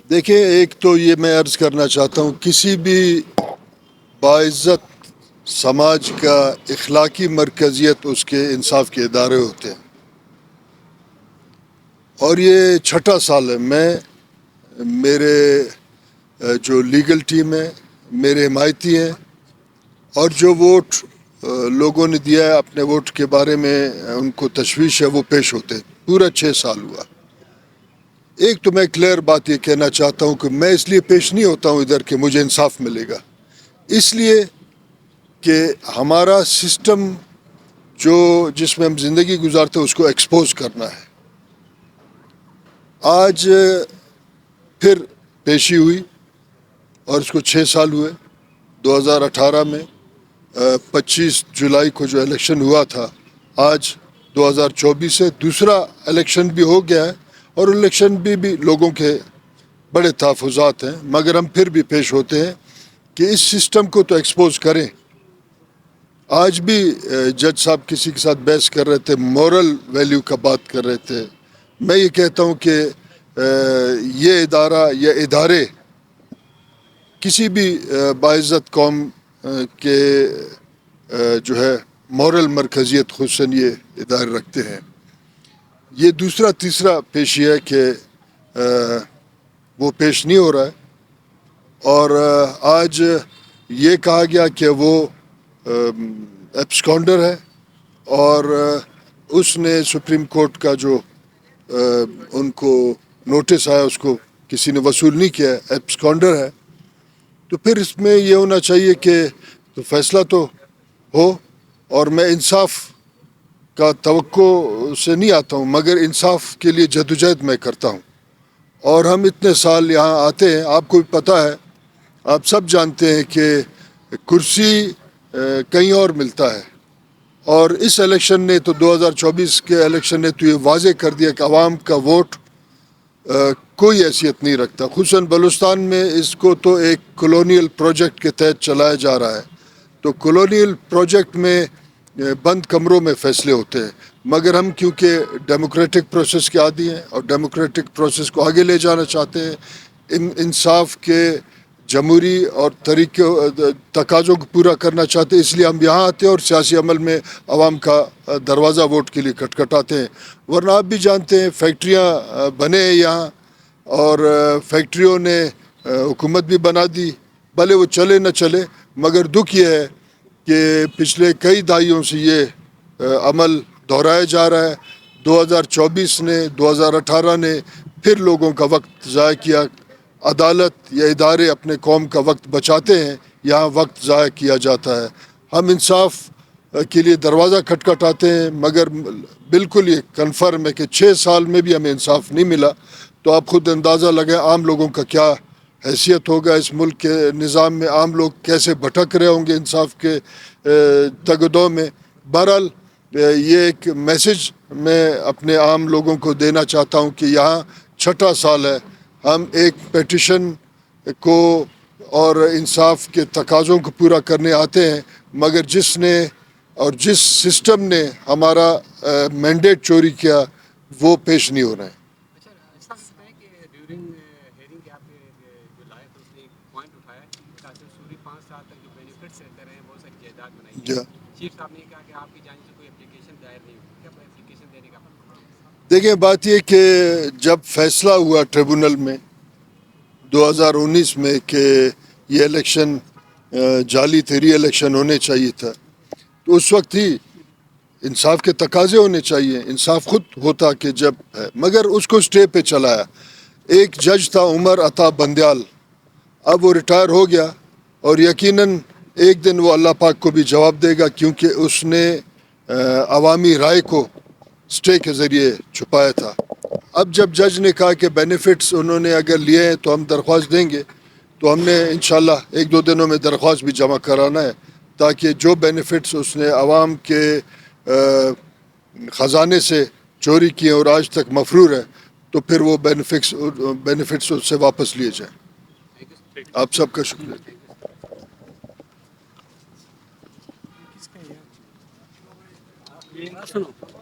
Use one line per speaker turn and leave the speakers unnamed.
دیکھیں، ایک تو یہ میں عرض کرنا چاہتا ہوں، کسی بھی باعزت سماج کا اخلاقی مرکزیت اس کے انصاف کے ادارے ہوتے ہیں، اور یہ چھٹا سال ہے میں میرے جو لیگل ٹیم ہے، میرے حمایتی ہیں، اور جو ووٹ لوگوں نے دیا ہے اپنے ووٹ کے بارے میں ان کو تشویش ہے، وہ پیش ہوتے ہیں۔ پورا 6 سال ہوا۔ ایک تو میں کلیئر بات یہ کہنا چاہتا ہوں کہ میں اس لیے پیش نہیں ہوتا ہوں ادھر کہ مجھے انصاف ملے گا، اس لیے کہ ہمارا سسٹم جس میں ہم زندگی گزارتے ہیں اس کو ایکسپوز کرنا ہے۔ آج پھر پیشی ہوئی اور اس کو 6 سال ہوئے۔ 2018 میں 25 جولائی کو جو الیکشن ہوا تھا، آج 2024 سے دوسرا الیکشن بھی ہو گیا ہے، اور الیکشن بھی لوگوں کے بڑے تحفظات ہیں، مگر ہم پھر بھی پیش ہوتے ہیں کہ اس سسٹم کو تو ایکسپوز کریں۔ آج بھی جج صاحب کسی کے ساتھ بحث کر رہے تھے، مورل ویلیو کا بات کر رہے تھے۔ میں یہ کہتا ہوں کہ یہ ادارہ یا ادارے کسی بھی باعزت قوم کے جو ہے مورل مرکزیت خصوصاً یہ ادارے رکھتے ہیں۔ یہ دوسرا تیسرا پیشی ہے کہ وہ پیش نہیں ہو رہا ہے، اور آج یہ کہا گیا کہ وہ ایبسکانڈر ہے، اور اس نے سپریم کورٹ کا جو ان کو نوٹس آیا اس کو کسی نے وصول نہیں کیا، ایبسکانڈر ہے۔ تو پھر اس میں یہ ہونا چاہیے کہ تو فیصلہ تو ہو، اور میں انصاف کا توقع سے نہیں آتا ہوں، مگر انصاف کے لیے جدوجہد میں کرتا ہوں۔ اور ہم اتنے سال یہاں آتے ہیں، آپ کو بھی پتہ ہے، آپ سب جانتے ہیں کہ کرسی کہیں اور ملتا ہے، اور اس الیکشن نے تو 2024 کے الیکشن نے تو یہ واضح کر دیا کہ عوام کا ووٹ کوئی حیثیت نہیں رکھتا۔ خصوصاً بلوچستان میں اس کو تو ایک کلونیل پروجیکٹ کے تحت چلایا جا رہا ہے، تو کلونیل پروجیکٹ میں بند کمروں میں فیصلے ہوتے ہیں، مگر ہم کیونکہ ڈیموکریٹک پروسیس کے عادی ہیں اور ڈیموکریٹک پروسیس کو آگے لے جانا چاہتے ہیں، انصاف کے جمہوری اور تقاضوں کو پورا کرنا چاہتے ہیں، اس لیے ہم یہاں آتے ہیں اور سیاسی عمل میں عوام کا دروازہ ووٹ کے لیے کھٹکھٹاتے ہیں۔ ورنہ آپ بھی جانتے ہیں فیکٹریاں بنے ہیں یہاں، اور فیکٹریوں نے حکومت بھی بنا دی، بھلے وہ چلے نہ چلے، مگر دکھ یہ ہے کہ پچھلے کئی دہائیوں سے یہ عمل دہرایا جا رہا ہے۔ 2024 نے 2018 نے پھر لوگوں کا وقت ضائع کیا۔ عدالت یا ادارے اپنے قوم کا وقت بچاتے ہیں، یہاں وقت ضائع کیا جاتا ہے۔ ہم انصاف کے لیے دروازہ کھٹکھٹاتے ہیں، مگر بالکل یہ کنفرم ہے کہ 6 سال میں بھی ہمیں انصاف نہیں ملا۔ تو آپ خود اندازہ لگائیں عام لوگوں کا کیا حیثیت ہوگا اس ملک کے نظام میں، عام لوگ کیسے بھٹک رہے ہوں گے انصاف کے تگدو میں۔ بہرحال یہ ایک میسج میں اپنے عام لوگوں کو دینا چاہتا ہوں کہ یہاں چھٹا سال ہے، ہم ایک پیٹیشن کو اور انصاف کے تقاضوں کو پورا کرنے آتے ہیں، مگر جس سسٹم نے ہمارا مینڈیٹ چوری کیا وہ پیش نہیں ہو رہے ہیں۔ دیکھیں، بات یہ کہ جب فیصلہ ہوا ٹریبونل میں 2019 میں کہ یہ الیکشن جعلی تھے، ری الیکشن ہونے چاہیے تھا، تو اس وقت ہی انصاف کے تقاضے ہونے چاہیے، انصاف خود ہوتا کہ جب ہے، مگر اس کو سٹے پہ چلایا۔ ایک جج تھا عمر عطا بندیال، اب وہ ریٹائر ہو گیا، اور یقیناً ایک دن وہ اللہ پاک کو بھی جواب دے گا، کیونکہ اس نے عوامی رائے کو سٹے کے ذریعے چھپایا تھا۔ اب جب جج نے کہا کہ بینیفٹس انہوں نے اگر لیے ہیں تو ہم درخواست دیں گے، تو ہم نے انشاءاللہ 1-2 دنوں میں درخواست بھی جمع کرانا ہے، تاکہ جو بینیفٹس اس نے عوام کے خزانے سے چوری کیے اور آج تک مفرور ہے، تو پھر وہ بینیفٹس اس سے واپس لیے جائیں۔ آپ سب کا شکریہ۔
سنو